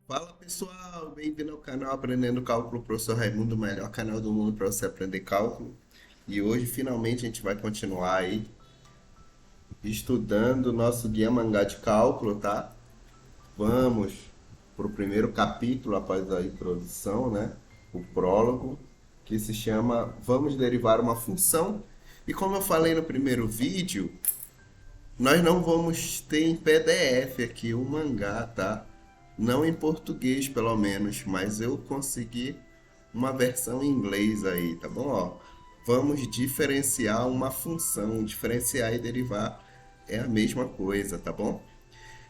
Fala pessoal, bem-vindo ao canal Aprendendo Cálculo, professor Raimundo, o melhor canal do mundo para você aprender cálculo. E hoje finalmente a gente vai continuar aí estudando o nosso guia mangá de cálculo, tá? Vamos para o primeiro capítulo após a introdução, né? O prólogo, que se chama Vamos derivar uma função. E como eu falei no primeiro vídeo, nós não vamos ter em PDF aqui o mangá, tá? Não em português, pelo menos, mas eu consegui uma versão em inglês aí, tá bom? Ó, vamos diferenciar uma função, diferenciar e derivar é a mesma coisa, tá bom?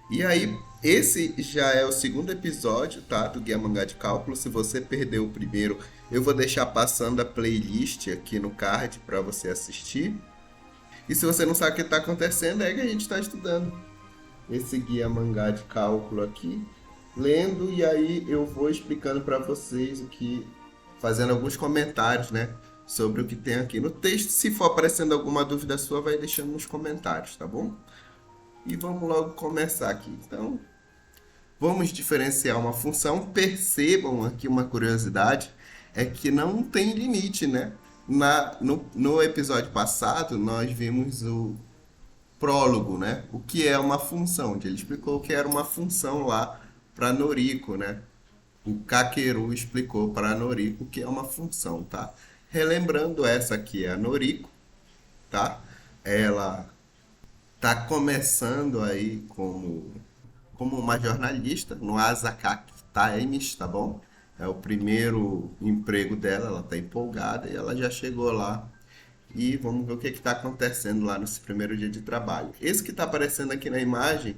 E aí, esse já é o segundo episódio, tá? Do Guia Mangá de Cálculo. Se você perdeu o primeiro, eu vou deixar passando a playlist aqui no card para você assistir. E se você não sabe o que está acontecendo, é que a gente está estudando esse guia mangá de cálculo aqui, lendo e aí eu vou explicando para vocês o que, fazendo alguns comentários, né, sobre o que tem aqui no texto. Se for aparecendo alguma dúvida sua, vai deixando nos comentários, tá bom? E vamos logo começar aqui. Então, vamos diferenciar uma função. Percebam aqui uma curiosidade, é que não tem limite, né? No episódio passado, nós vimos o prólogo, né? O que é uma função? Ele explicou que era uma função lá para Noriko, né? O Kakeru explicou para a Noriko que é uma função, tá? Relembrando, essa aqui é a Noriko, tá? Ela tá começando aí como uma jornalista no Asakaki Times, tá bom? É o primeiro emprego dela, ela tá empolgada e ela já chegou lá. E vamos ver o que está acontecendo lá nesse primeiro dia de trabalho. Esse que está aparecendo aqui na imagem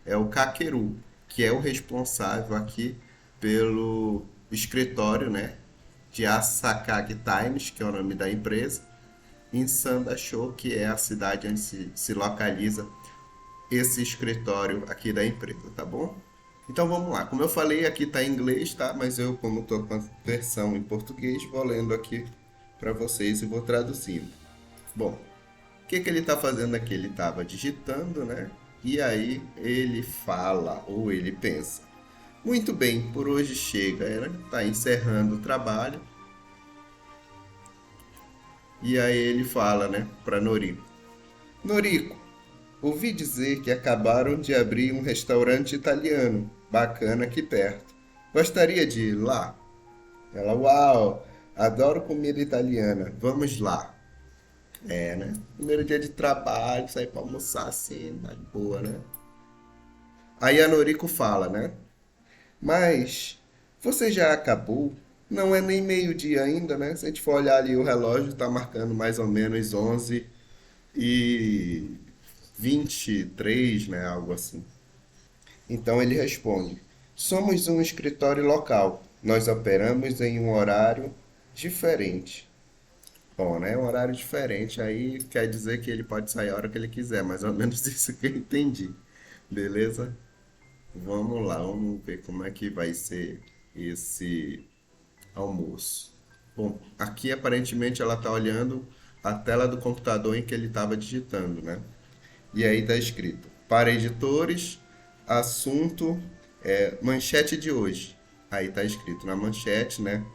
é o Kakeru, que é o responsável aqui pelo escritório, né, de Asakagi Times, que é o nome da empresa, em Sandasho, que é a cidade onde se localiza esse escritório aqui da empresa, tá bom? Então vamos lá. Como eu falei, aqui está em inglês, tá? Mas eu, como estou com a versão em português, vou lendo aqui para vocês e vou traduzindo. Bom, o que que ele está fazendo aqui? Ele estava digitando, né? E aí ele fala ou ele pensa: muito bem, por hoje chega. Ela está encerrando o trabalho. E aí ele fala, né, para Noriko: Noriko, ouvi dizer que acabaram de abrir um restaurante italiano bacana aqui perto. Gostaria de ir lá? Ela: uau, adoro comida italiana. Vamos lá. É, né? Primeiro dia de trabalho, sair pra almoçar assim, tá de boa, né? Aí a Noriko fala, né? Mas você já acabou? Não é nem meio-dia ainda, né? Se a gente for olhar ali o relógio, tá marcando mais ou menos 11 e 23, né? Algo assim. Então ele responde: somos um escritório local. Nós operamos em um horário diferente. Bom, né? Um horário diferente aí quer dizer que ele pode sair a hora que ele quiser, mais ou menos isso que eu entendi. Beleza? Vamos lá, vamos ver como é que vai ser esse almoço. Bom, aqui aparentemente ela está olhando a tela do computador em que ele estava digitando, né? E aí está escrito: para editores, assunto manchete de hoje. Aí está escrito na manchete, né?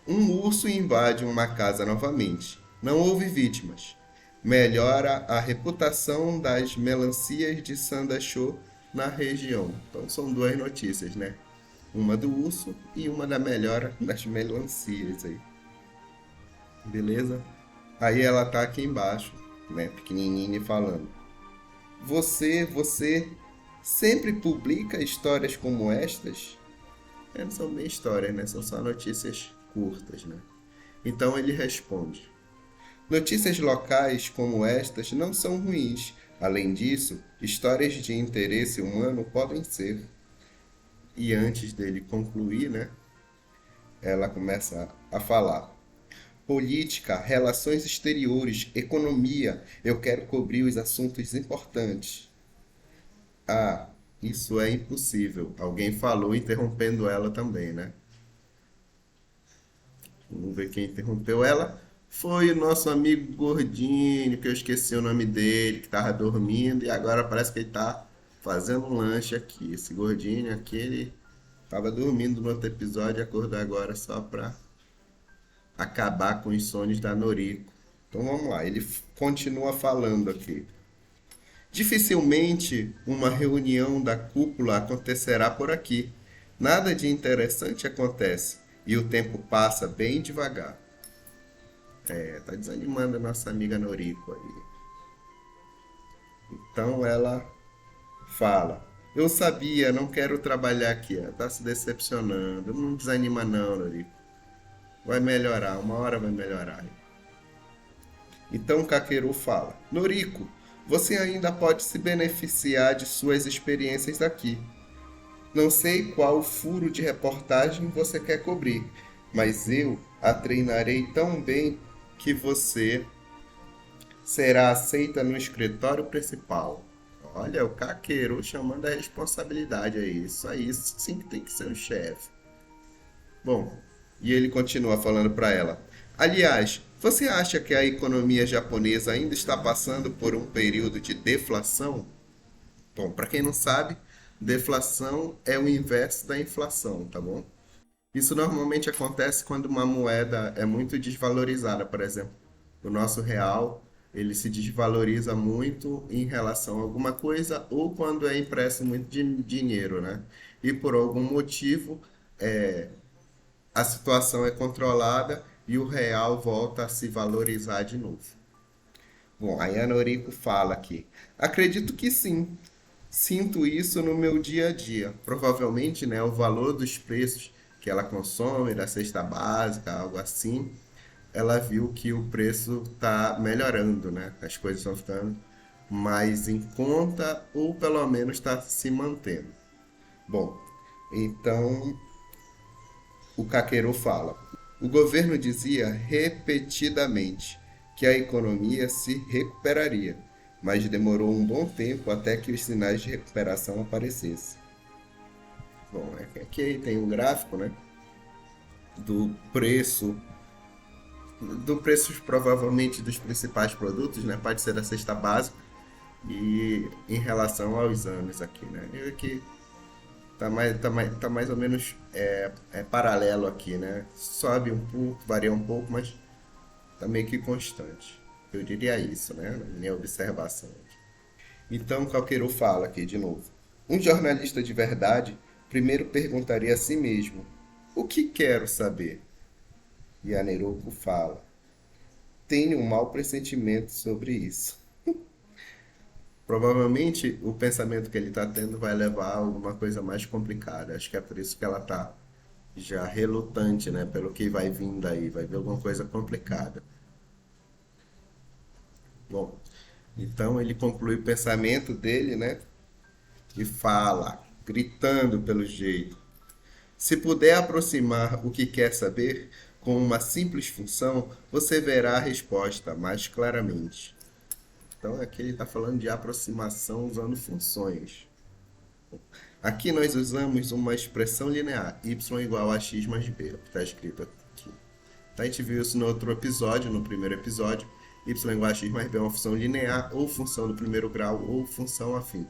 Um urso invade uma casa novamente. Não houve vítimas. Melhora a reputação das melancias de Sandachô na região. Então são duas notícias, né? Uma do urso e uma da melhora das melancias aí. Beleza? Aí ela tá aqui embaixo, né? Pequenininha falando: você sempre publica histórias como estas? Não são bem histórias, né? São só notícias curtas, né? Então ele responde: notícias locais como estas não são ruins. Além disso, histórias de interesse humano podem ser. E antes dele concluir, né, ela começa a falar: política, relações exteriores, economia. Eu quero cobrir os assuntos importantes. Ah, isso é impossível. Alguém falou interrompendo ela também, né? Vamos ver quem interrompeu ela. Foi o nosso amigo gordinho, que eu esqueci o nome dele, que tava dormindo e agora parece que ele tá fazendo um lanche aqui. Esse gordinho, aquele. Tava dormindo no outro episódio e acordou agora só pra acabar com os sonhos da Noriko. Então vamos lá, ele continua falando aqui. Dificilmente uma reunião da cúpula acontecerá por aqui. Nada de interessante acontece e o tempo passa bem devagar. Tá desanimando a nossa amiga Noriko aí. Então ela fala: Eu sabia, não quero trabalhar aqui. Tá se decepcionando. Não desanima não, Noriko. Vai melhorar, uma hora vai melhorar. Então Kakeru fala: Noriko, você ainda pode se beneficiar de suas experiências aqui. Não sei qual furo de reportagem você quer cobrir, mas eu a treinarei tão bem que você será aceita no escritório principal. Olha, o Kakeru chamando a responsabilidade aí. Isso aí sim que tem que ser o chefe. Bom, e ele continua falando para ela. Aliás, você acha que a economia japonesa ainda está passando por um período de deflação? Bom, para quem não sabe, deflação é o inverso da inflação, tá bom? Isso normalmente acontece quando uma moeda é muito desvalorizada, por exemplo. O nosso real, ele se desvaloriza muito em relação a alguma coisa ou quando é impresso muito dinheiro, né? E por algum motivo, a situação é controlada e o real volta a se valorizar de novo. Bom, aí a Noriko fala aqui. Acredito que sim. Sinto isso no meu dia a dia. Provavelmente, né, o valor dos preços que ela consome, da cesta básica, algo assim, ela viu que o preço está melhorando, né? As coisas estão ficando mais em conta ou pelo menos está se mantendo. Bom, então o Kakeru fala. O governo dizia repetidamente que a economia se recuperaria, mas demorou um bom tempo até que os sinais de recuperação aparecessem. Bom, aqui tem um gráfico, né, do preço, do preço provavelmente dos principais produtos, né, pode ser da cesta básica e em relação aos anos aqui, né. E aqui tá mais ou menos paralelo aqui, né? Sobe um pouco, varia um pouco, mas tá meio que constante. Eu diria isso, né? Na minha observação. Então, Calqueiro fala aqui de novo. Um jornalista de verdade primeiro perguntaria a si mesmo: o que quero saber? E a Neruko fala: tenho um mau pressentimento sobre isso. Provavelmente o pensamento que ele está tendo vai levar a alguma coisa mais complicada. Acho que é por isso que ela está já relutante, né? Pelo que vai vindo aí, vai vir alguma coisa complicada. Bom, então ele conclui o pensamento dele, né? E fala, gritando pelo jeito. Se puder aproximar o que quer saber com uma simples função, você verá a resposta mais claramente. Então aqui ele está falando de aproximação usando funções. Aqui nós usamos uma expressão linear, y igual a x mais b, está escrito aqui. A gente viu isso no outro episódio, no primeiro episódio. Y igual a x mais b é uma função linear, ou função do primeiro grau, ou função afim.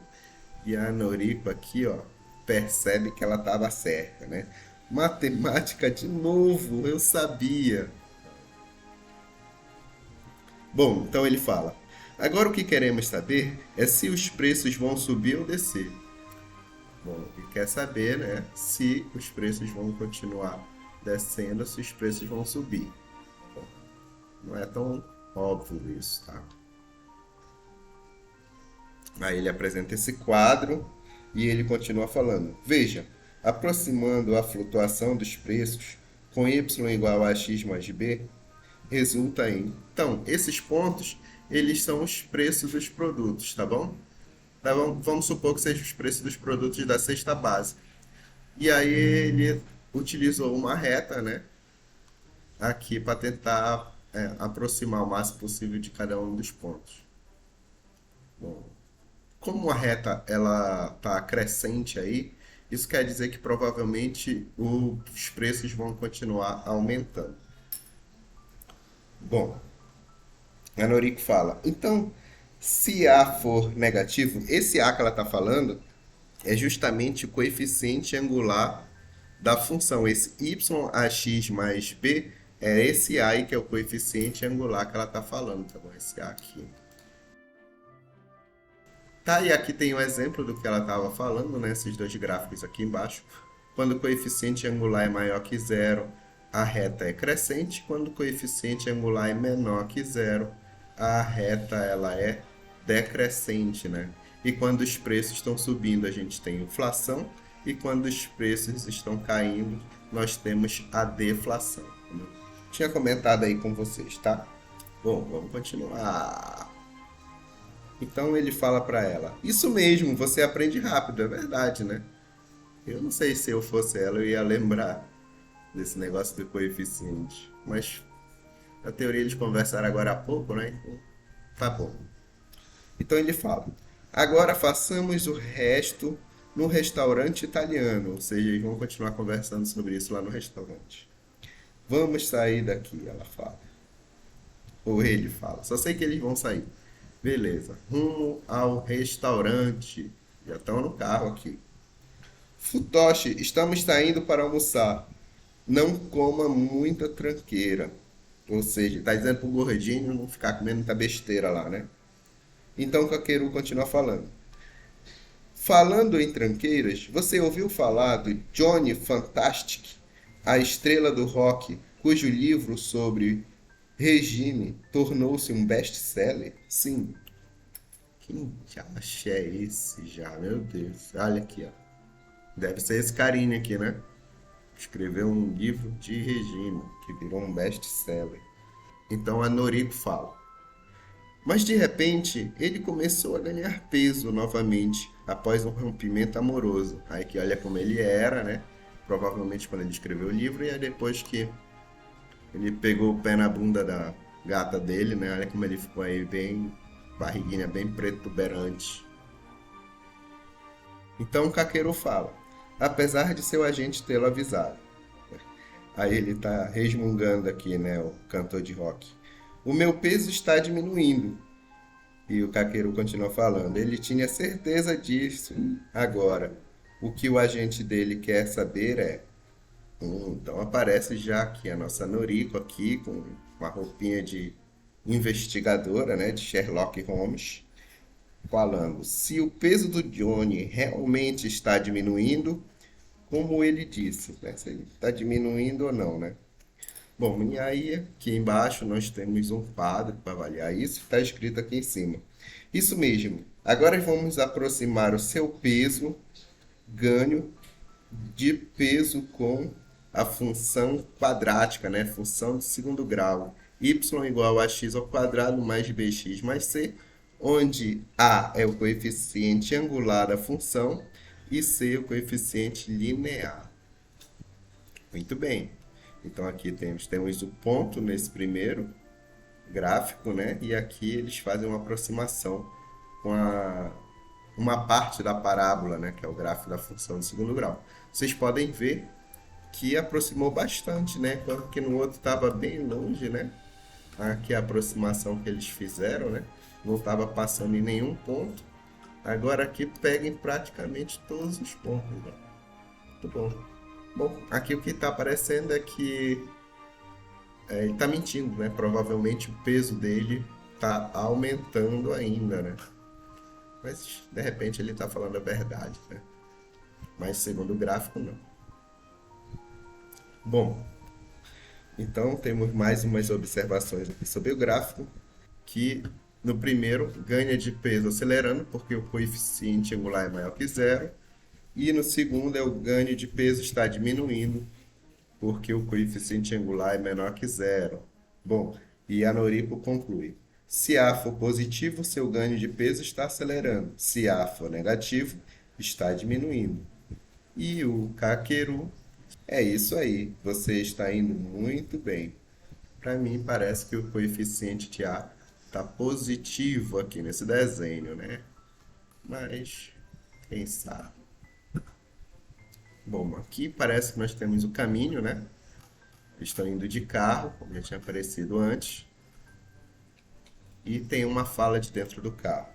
E a Noriko aqui, ó, percebe que ela estava certa, né? Matemática de novo, eu sabia. Bom, então ele fala: agora o que queremos saber é se os preços vão subir ou descer. Bom, ele quer saber, né, se os preços vão continuar descendo, se os preços vão subir. Bom, não é tão óbvio isso, tá? Aí ele apresenta esse quadro e ele continua falando. Veja, aproximando a flutuação dos preços com y igual a x mais b, resulta em... Então, esses pontos, eles são os preços dos produtos, tá bom? Então, vamos supor que sejam os preços dos produtos da cesta básica. E aí ele utilizou uma reta, né, aqui para tentar aproximar o máximo possível de cada um dos pontos. Bom, como a reta ela tá crescente aí, isso quer dizer que provavelmente os preços vão continuar aumentando. Bom, a Noriko fala, então, se A for negativo, esse A que ela está falando é justamente o coeficiente angular da função. Esse YAX mais B é esse A aí que é o coeficiente angular que ela está falando, tá bom? Esse A aqui. Tá, e aqui tem um exemplo do que ela estava falando, né? Esses dois gráficos aqui embaixo. Quando o coeficiente angular é maior que zero, a reta é crescente. Quando o coeficiente angular é menor que zero, a reta ela é decrescente, né? E quando os preços estão subindo, a gente tem inflação. E quando os preços estão caindo, nós temos a deflação. Como eu tinha comentado aí com vocês, tá? Bom, vamos continuar. Então ele fala para ela: Isso mesmo, você aprende rápido, é verdade, né? Eu não sei se eu fosse ela, eu ia lembrar desse negócio do coeficiente. Mas a teoria eles conversaram agora há pouco, né? Então, tá bom. Então ele fala: Agora façamos o resto no restaurante italiano. Ou seja, eles vão continuar conversando sobre isso lá no restaurante. Vamos sair daqui, ela fala. Ou ele fala. Só sei que eles vão sair. Beleza. Rumo ao restaurante. Já estão no carro aqui. Futoshi, estamos saindo para almoçar. Não coma muita tranqueira. Ou seja, está dizendo pro gordinho não ficar comendo muita besteira lá, né? Então o Kakeru continua falando. Falando em tranqueiras, você ouviu falar do Johnny Fantastic, a estrela do rock, cujo livro sobre regime tornou-se um best-seller? Sim. Quem acha é esse já? Meu Deus. Olha aqui, ó. Deve ser esse carinha aqui, né? Escreveu um livro de regime que virou um best-seller. Então a Noriko fala. Mas de repente ele começou a ganhar peso novamente após um rompimento amoroso. Aí que olha como ele era, né? Provavelmente quando ele escreveu o livro e aí depois que ele pegou o pé na bunda da gata dele, né? Olha como ele ficou aí bem barriguinha, bem protuberante. Então Kakeru fala, apesar de seu agente tê-lo avisado. Aí ele tá resmungando aqui, né, o cantor de rock. O meu peso está diminuindo. E o Kakeru continua falando. Ele tinha certeza disso. Agora, o que o agente dele quer saber é... então aparece já aqui a nossa Noriko aqui, com uma roupinha de investigadora, né, de Sherlock Holmes, falando. Se o peso do Johnny realmente está diminuindo, como ele disse, né, se ele está diminuindo ou não, né? Bom, e aí aqui embaixo nós temos um quadro para avaliar isso, está escrito aqui em cima. Isso mesmo. Agora vamos aproximar o seu peso, ganho de peso com a função quadrática, né? Função de segundo grau. Y igual a x ao quadrado mais bx mais c, onde a é o coeficiente angular da função e c é o coeficiente linear. Muito bem. Então aqui temos o ponto nesse primeiro gráfico, né? E aqui eles fazem uma aproximação com uma parte da parábola, né? Que é o gráfico da função de segundo grau. Vocês podem ver que aproximou bastante, né? Enquanto que no outro estava bem longe, né? Aqui a aproximação que eles fizeram, né? Não estava passando em nenhum ponto. Agora aqui pega em praticamente todos os pontos, né? Muito bom. Bom, aqui o que está aparecendo é que ele está mentindo, né? Provavelmente o peso dele está aumentando ainda, né? Mas de repente ele está falando a verdade, né? Mas segundo o gráfico, não. Bom, então temos mais umas observações aqui sobre o gráfico, que no primeiro ganha de peso acelerando, porque o coeficiente angular é maior que zero, e no segundo é o ganho de peso está diminuindo, porque o coeficiente angular é menor que zero. Bom, e a Noriko conclui. Se A for positivo, seu ganho de peso está acelerando. Se A for negativo, está diminuindo. E o Kakeru, é isso aí, você está indo muito bem. Para mim, parece que o coeficiente de A está positivo aqui nesse desenho, né? Mas, quem sabe? Bom, aqui parece que nós temos o caminho, né? Estão indo de carro, como já tinha aparecido antes. E tem uma fala de dentro do carro.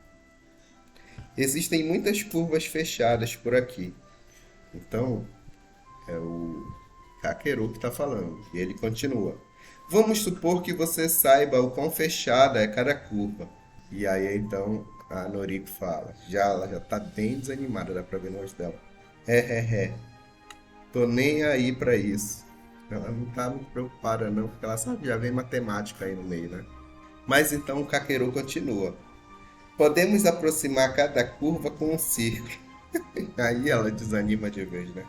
Existem muitas curvas fechadas por aqui. Então, Kakeru que está falando. E ele continua. Vamos supor que você saiba o quão fechada é cada curva. E aí então a Noriko fala. Ela já tá bem desanimada, dá pra ver no rosto dela. É. Tô nem aí pra isso. Ela não tá muito preocupada não, porque ela sabe, já vem matemática aí no meio, né? Mas então o Kakeru continua. Podemos aproximar cada curva com um círculo. Aí ela desanima de vez, né?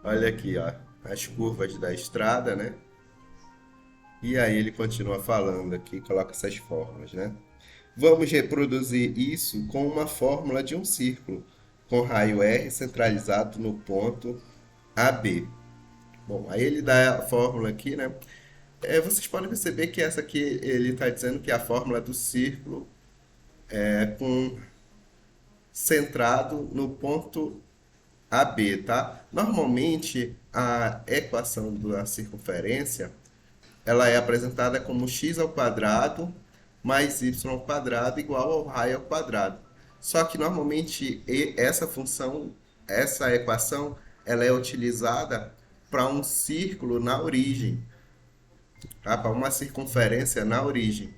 Olha aqui, ó, as curvas da estrada, né? E aí ele continua falando aqui, coloca essas fórmulas, né? Vamos reproduzir isso com uma fórmula de um círculo, com raio R centralizado no ponto AB. Bom, aí ele dá a fórmula aqui, né? Vocês podem perceber que essa aqui ele está dizendo que é a fórmula do círculo com centrado no ponto AB, tá? Normalmente a equação da circunferência ela é apresentada como x ao quadrado mais y ao quadrado igual ao raio ao quadrado. Só que normalmente essa função, essa equação, ela é utilizada para um círculo na origem, tá? Para uma circunferência na origem.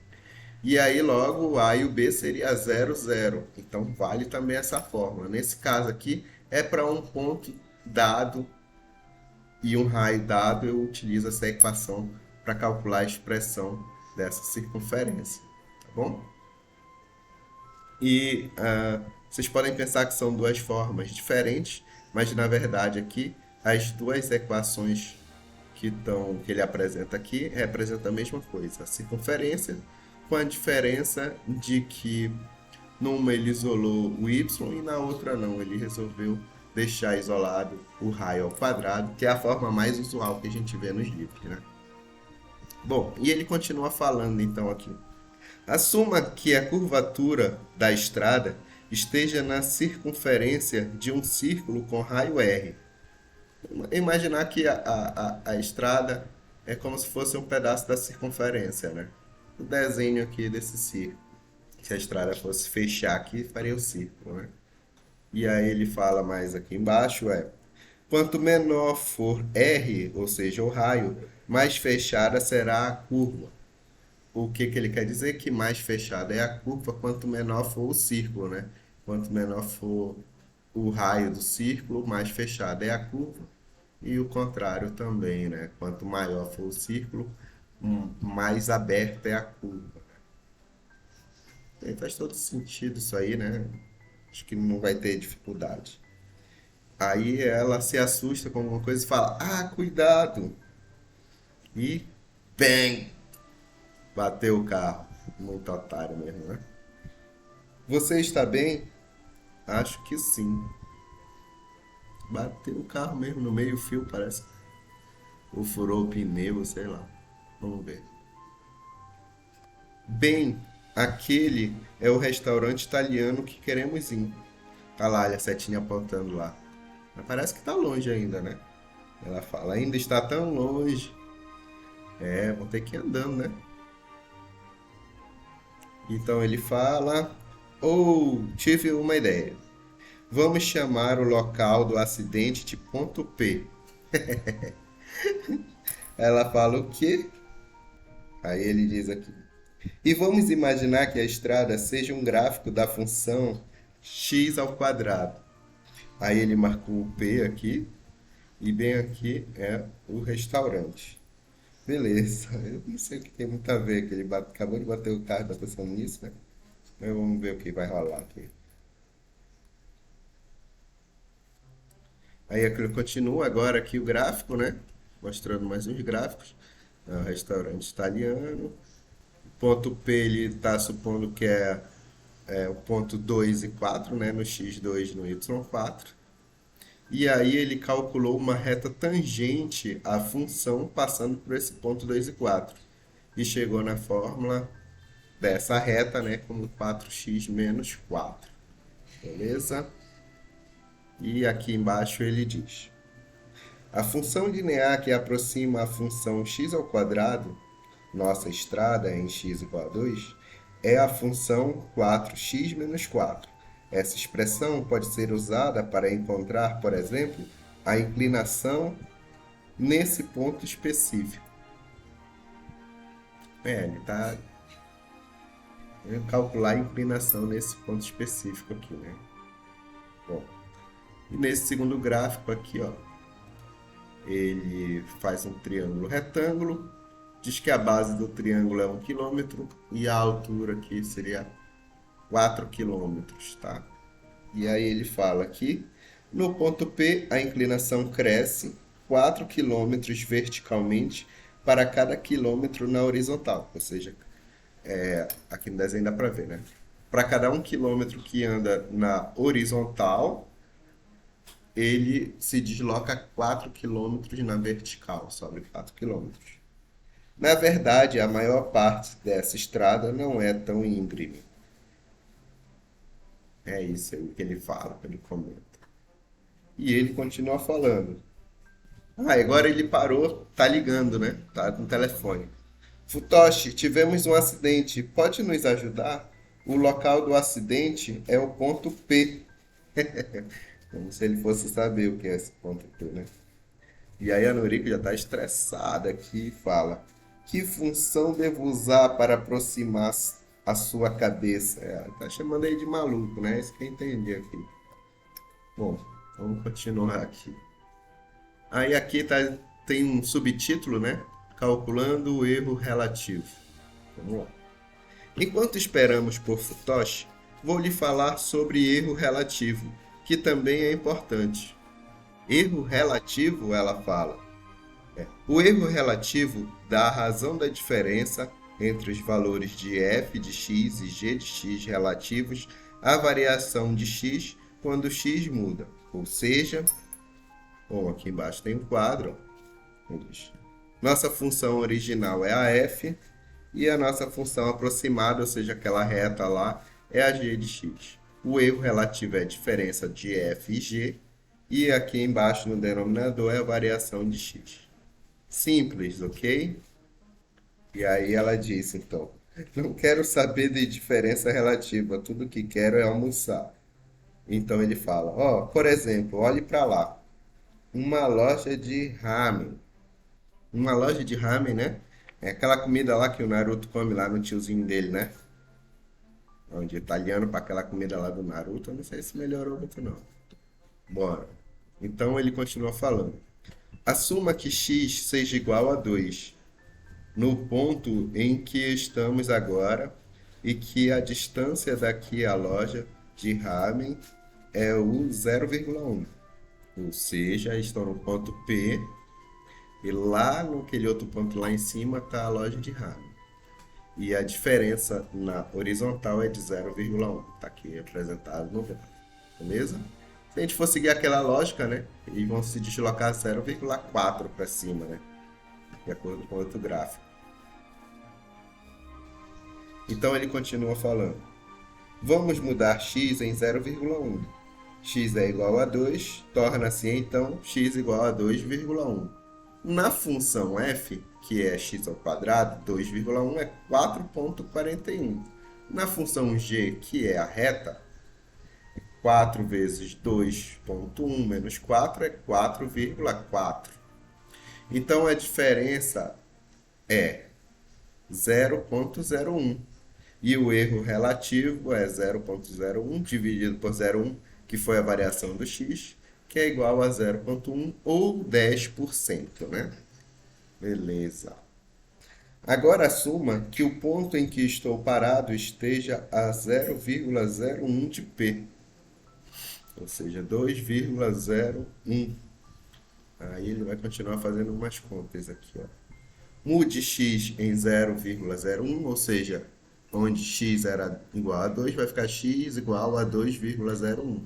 E aí logo o A e o B seria 0, 0. Então vale também essa fórmula. Nesse caso aqui é para um ponto dado e um raio dado, eu utilizo essa equação para calcular a expressão dessa circunferência, tá bom? E vocês podem pensar que são duas formas diferentes, mas na verdade aqui as duas equações que ele apresenta aqui representam a mesma coisa, a circunferência, com a diferença de que numa ele isolou o y e na outra não, ele resolveu deixar isolado o raio ao quadrado, que é a forma mais usual que a gente vê nos livros, né? Bom, e ele continua falando então aqui. Assuma que a curvatura da estrada esteja na circunferência de um círculo com raio R. Imaginar que a estrada é como se fosse um pedaço da circunferência, né? O desenho aqui desse círculo. Se a estrada fosse fechar aqui, faria o círculo, né? E aí ele fala mais aqui embaixo, quanto menor for R, ou seja, o raio, mais fechada será a curva. O que ele quer dizer? Que mais fechada é a curva, quanto menor for o círculo, né? Quanto menor for o raio do círculo, mais fechada é a curva. E o contrário também, né? Quanto maior for o círculo, mais aberta é a curva. Faz todo sentido isso aí, né? Acho que não vai ter dificuldade. Aí ela se assusta com alguma coisa e fala: Ah, cuidado! E bem! Bateu o carro. Muito otário mesmo, né? Você está bem? Acho que sim. Bateu o carro mesmo no meio-fio, parece. Ou furou o pneu, sei lá. Vamos ver. Bem, aquele é o restaurante italiano que queremos ir. Tá lá, a setinha apontando lá. Mas parece que tá longe ainda, né? Ela fala, ainda está tão longe. Vão ter que ir andando, né? Então ele fala, tive uma ideia. Vamos chamar o local do acidente de ponto P. Ela fala o quê? Aí ele diz aqui. E vamos imaginar que a estrada seja um gráfico da função x ao quadrado. Aí ele marcou o P aqui. E bem aqui é o restaurante. Beleza. Eu não sei o que tem muito a ver, que ele acabou de bater o carro, tá pensando nisso, né? Mas vamos ver o que vai rolar aqui. Aí ele continua agora aqui o gráfico, né? Mostrando mais uns gráficos. É um restaurante italiano. O ponto P ele está supondo que é o ponto 2 e 4, né? No x2 e no y4. E aí ele calculou uma reta tangente à função passando por esse ponto 2 e 4. E chegou na fórmula dessa reta, né, como 4x menos 4. Beleza? E aqui embaixo ele diz: a função linear que aproxima a função x ao quadrado, nossa estrada em x igual a 2, é a função 4x menos 4. Essa expressão pode ser usada para encontrar, por exemplo, a inclinação nesse ponto específico. Ele está calcular a inclinação nesse ponto específico aqui, né? Bom, e nesse segundo gráfico aqui, ó, ele faz um triângulo retângulo, diz que a base do triângulo é 1 km e a altura aqui seria 4 km, tá? E aí ele fala aqui, no ponto P, a inclinação cresce 4 km verticalmente para cada quilômetro na horizontal, ou seja, aqui no desenho dá para ver, né? Para cada 1 km que anda na horizontal, ele se desloca 4 km na vertical, sobe 4 km. Na verdade, a maior parte dessa estrada não é tão íngreme. É isso aí que ele fala, que ele comenta. E ele continua falando. Agora ele parou, tá ligando, né? Tá no telefone. Futoshi, tivemos um acidente. Pode nos ajudar? O local do acidente é o ponto P. Como se ele fosse saber o que é esse ponto P, né? E aí a Noriko já tá estressada aqui e fala: que função devo usar para aproximar a sua cabeça? Ela tá chamando ele de maluco, né? Isso que eu entendi aqui. Bom, vamos continuar aqui. Aí aqui tem um subtítulo, né? Calculando o erro relativo. Vamos lá. Enquanto esperamos por Futoshi, vou lhe falar sobre erro relativo, que também é importante. Erro relativo, ela fala. O erro relativo dá a razão da diferença entre os valores de f de x e g de x relativos à variação de x quando x muda. Ou seja, aqui embaixo tem um quadro. Nossa função original é a f e a nossa função aproximada, ou seja, aquela reta lá, é a g de x. O erro relativo é a diferença de f e g e aqui embaixo no denominador é a variação de x. Simples, ok? E aí ela disse, então, não quero saber de diferença relativa, tudo que quero é almoçar. Então ele fala, por exemplo, olhe para lá, uma loja de ramen. Uma loja de ramen, né? É aquela comida lá que o Naruto come lá no tiozinho dele, né? Onde italiano para aquela comida lá do Naruto, eu não sei se melhorou muito não. Bora. Então ele continua falando. Assuma que x seja igual a 2 no ponto em que estamos agora e que a distância daqui à loja de ramen é o 0,1. Ou seja, estou no ponto P e lá naquele outro ponto lá em cima está a loja de ramen. E a diferença na horizontal é de 0,1. Está aqui representado no gráfico. Beleza? Se a gente for seguir aquela lógica, né? Eles vão se deslocar 0,4 para cima, né? De acordo com outro gráfico. Então ele continua falando. Vamos mudar x em 0,1. X é igual a 2, torna-se então x igual a 2,1. Na função f, que é x ao quadrado, 2,1 é 4,41. Na função g, que é a reta, 4 vezes 2,1 menos 4 é 4,4. Então a diferença é 0,01. E o erro relativo é 0,01 dividido por 0,1, que foi a variação do x, que é igual a 0,1 ou 10%, né? Beleza. Agora assuma que o ponto em que estou parado esteja a 0,01 de P, ou seja, 2,01. Aí ele vai continuar fazendo umas contas aqui, ó. Mude x em 0,01, ou seja, onde x era igual a 2, vai ficar x igual a 2,01.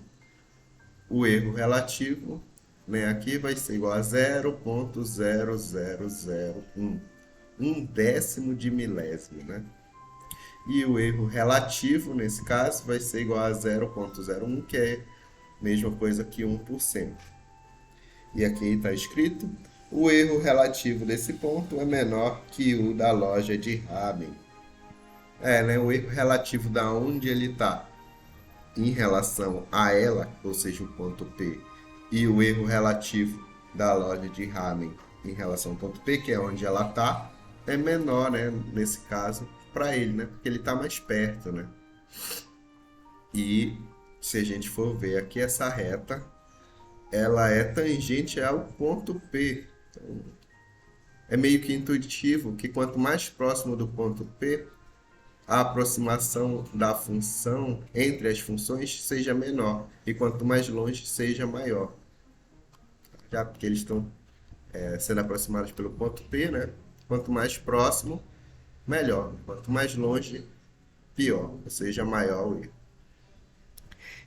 O erro relativo, né, aqui vai ser igual a 0,0001, um décimo de milésimo, né? E o erro relativo, nesse caso, vai ser igual a 0,01, que é a mesma coisa que 1%. E aqui está escrito, o erro relativo desse ponto é menor que o da loja de ramen. Né, o erro relativo da onde ele está em relação a ela, ou seja, o ponto P, e o erro relativo da loja de Hameln em relação ao ponto P, que é onde ela está, é menor, né, nesse caso, para ele, né, porque ele está mais perto, né? E se a gente for ver aqui essa reta, ela é tangente ao ponto P. Então, é meio que intuitivo que quanto mais próximo do ponto P, a aproximação da função entre as funções seja menor e quanto mais longe seja maior. Já porque eles estão sendo aproximados pelo ponto P, né? Quanto mais próximo, melhor. Quanto mais longe, pior, ou seja, maior o erro.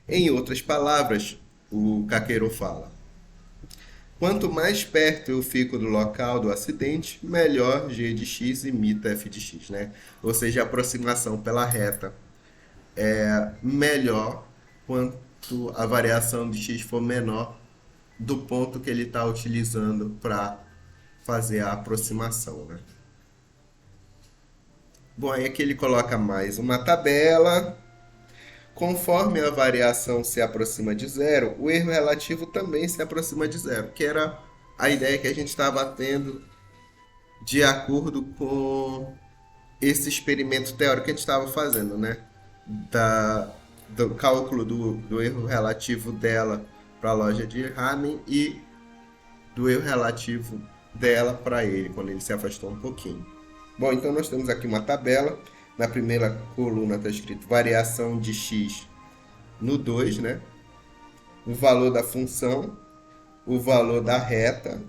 Em outras palavras, o Kakeru fala: quanto mais perto eu fico do local do acidente, melhor g de x imita f de x, né? Ou seja, a aproximação pela reta é melhor quanto a variação de x for menor do ponto que ele está utilizando para fazer a aproximação, né? Bom, aí aqui ele coloca mais uma tabela. Conforme a variação se aproxima de zero, o erro relativo também se aproxima de zero, que era a ideia que a gente estava tendo de acordo com esse experimento teórico que a gente estava fazendo, né? Do cálculo do erro relativo dela para a loja de Hameln e do erro relativo dela para ele, quando ele se afastou um pouquinho. Bom, então nós temos aqui uma tabela. Na primeira coluna está escrito variação de x no 2, né? O valor da função, o valor da reta,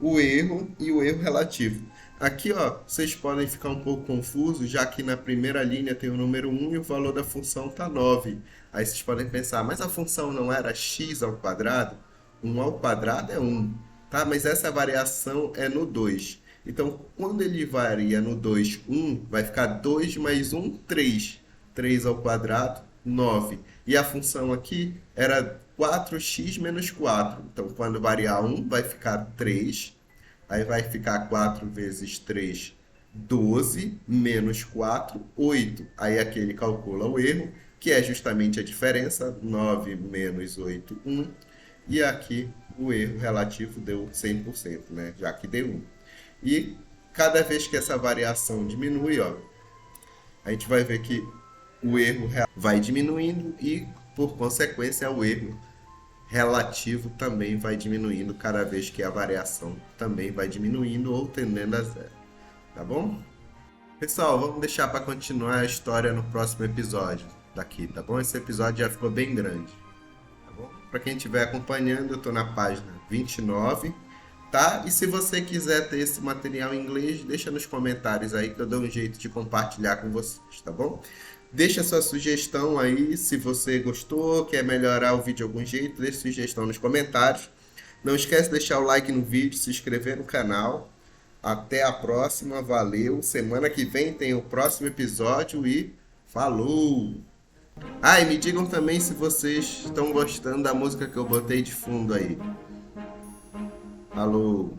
o erro e o erro relativo. Aqui, ó, vocês podem ficar um pouco confusos, já que na primeira linha tem o número 1 e o valor da função está 9. Aí vocês podem pensar, mas a função não era x ao quadrado? 1 ao quadrado é 1, tá? Mas essa variação é no 2. Então, quando ele varia no 2, 1, vai ficar 2 mais 1, 3. 3 ao quadrado, 9. E a função aqui era 4x menos 4. Então, quando variar 1, vai ficar 3. Aí vai ficar 4 vezes 3, 12, menos 4, 8. Aí aqui ele calcula o erro, que é justamente a diferença, 9 menos 8, 1. E aqui o erro relativo deu 100%, né? Já que deu 1. E cada vez que essa variação diminui, ó, a gente vai ver que o erro vai diminuindo e, por consequência, o erro relativo também vai diminuindo cada vez que a variação também vai diminuindo ou tendendo a zero. Tá bom? Pessoal, vamos deixar para continuar a história no próximo episódio daqui, tá bom? Esse episódio já ficou bem grande. Tá bom? Para quem estiver acompanhando, eu estou na página 29. Tá? E se você quiser ter esse material em inglês, deixa nos comentários aí que eu dou um jeito de compartilhar com vocês, tá bom? Deixa sua sugestão aí, se você gostou, quer melhorar o vídeo de algum jeito, deixa sugestão nos comentários. Não esquece de deixar o like no vídeo, se inscrever no canal. Até a próxima, valeu. Semana que vem tem o próximo episódio e falou! Ah, e me digam também se vocês estão gostando da música que eu botei de fundo aí. Falou!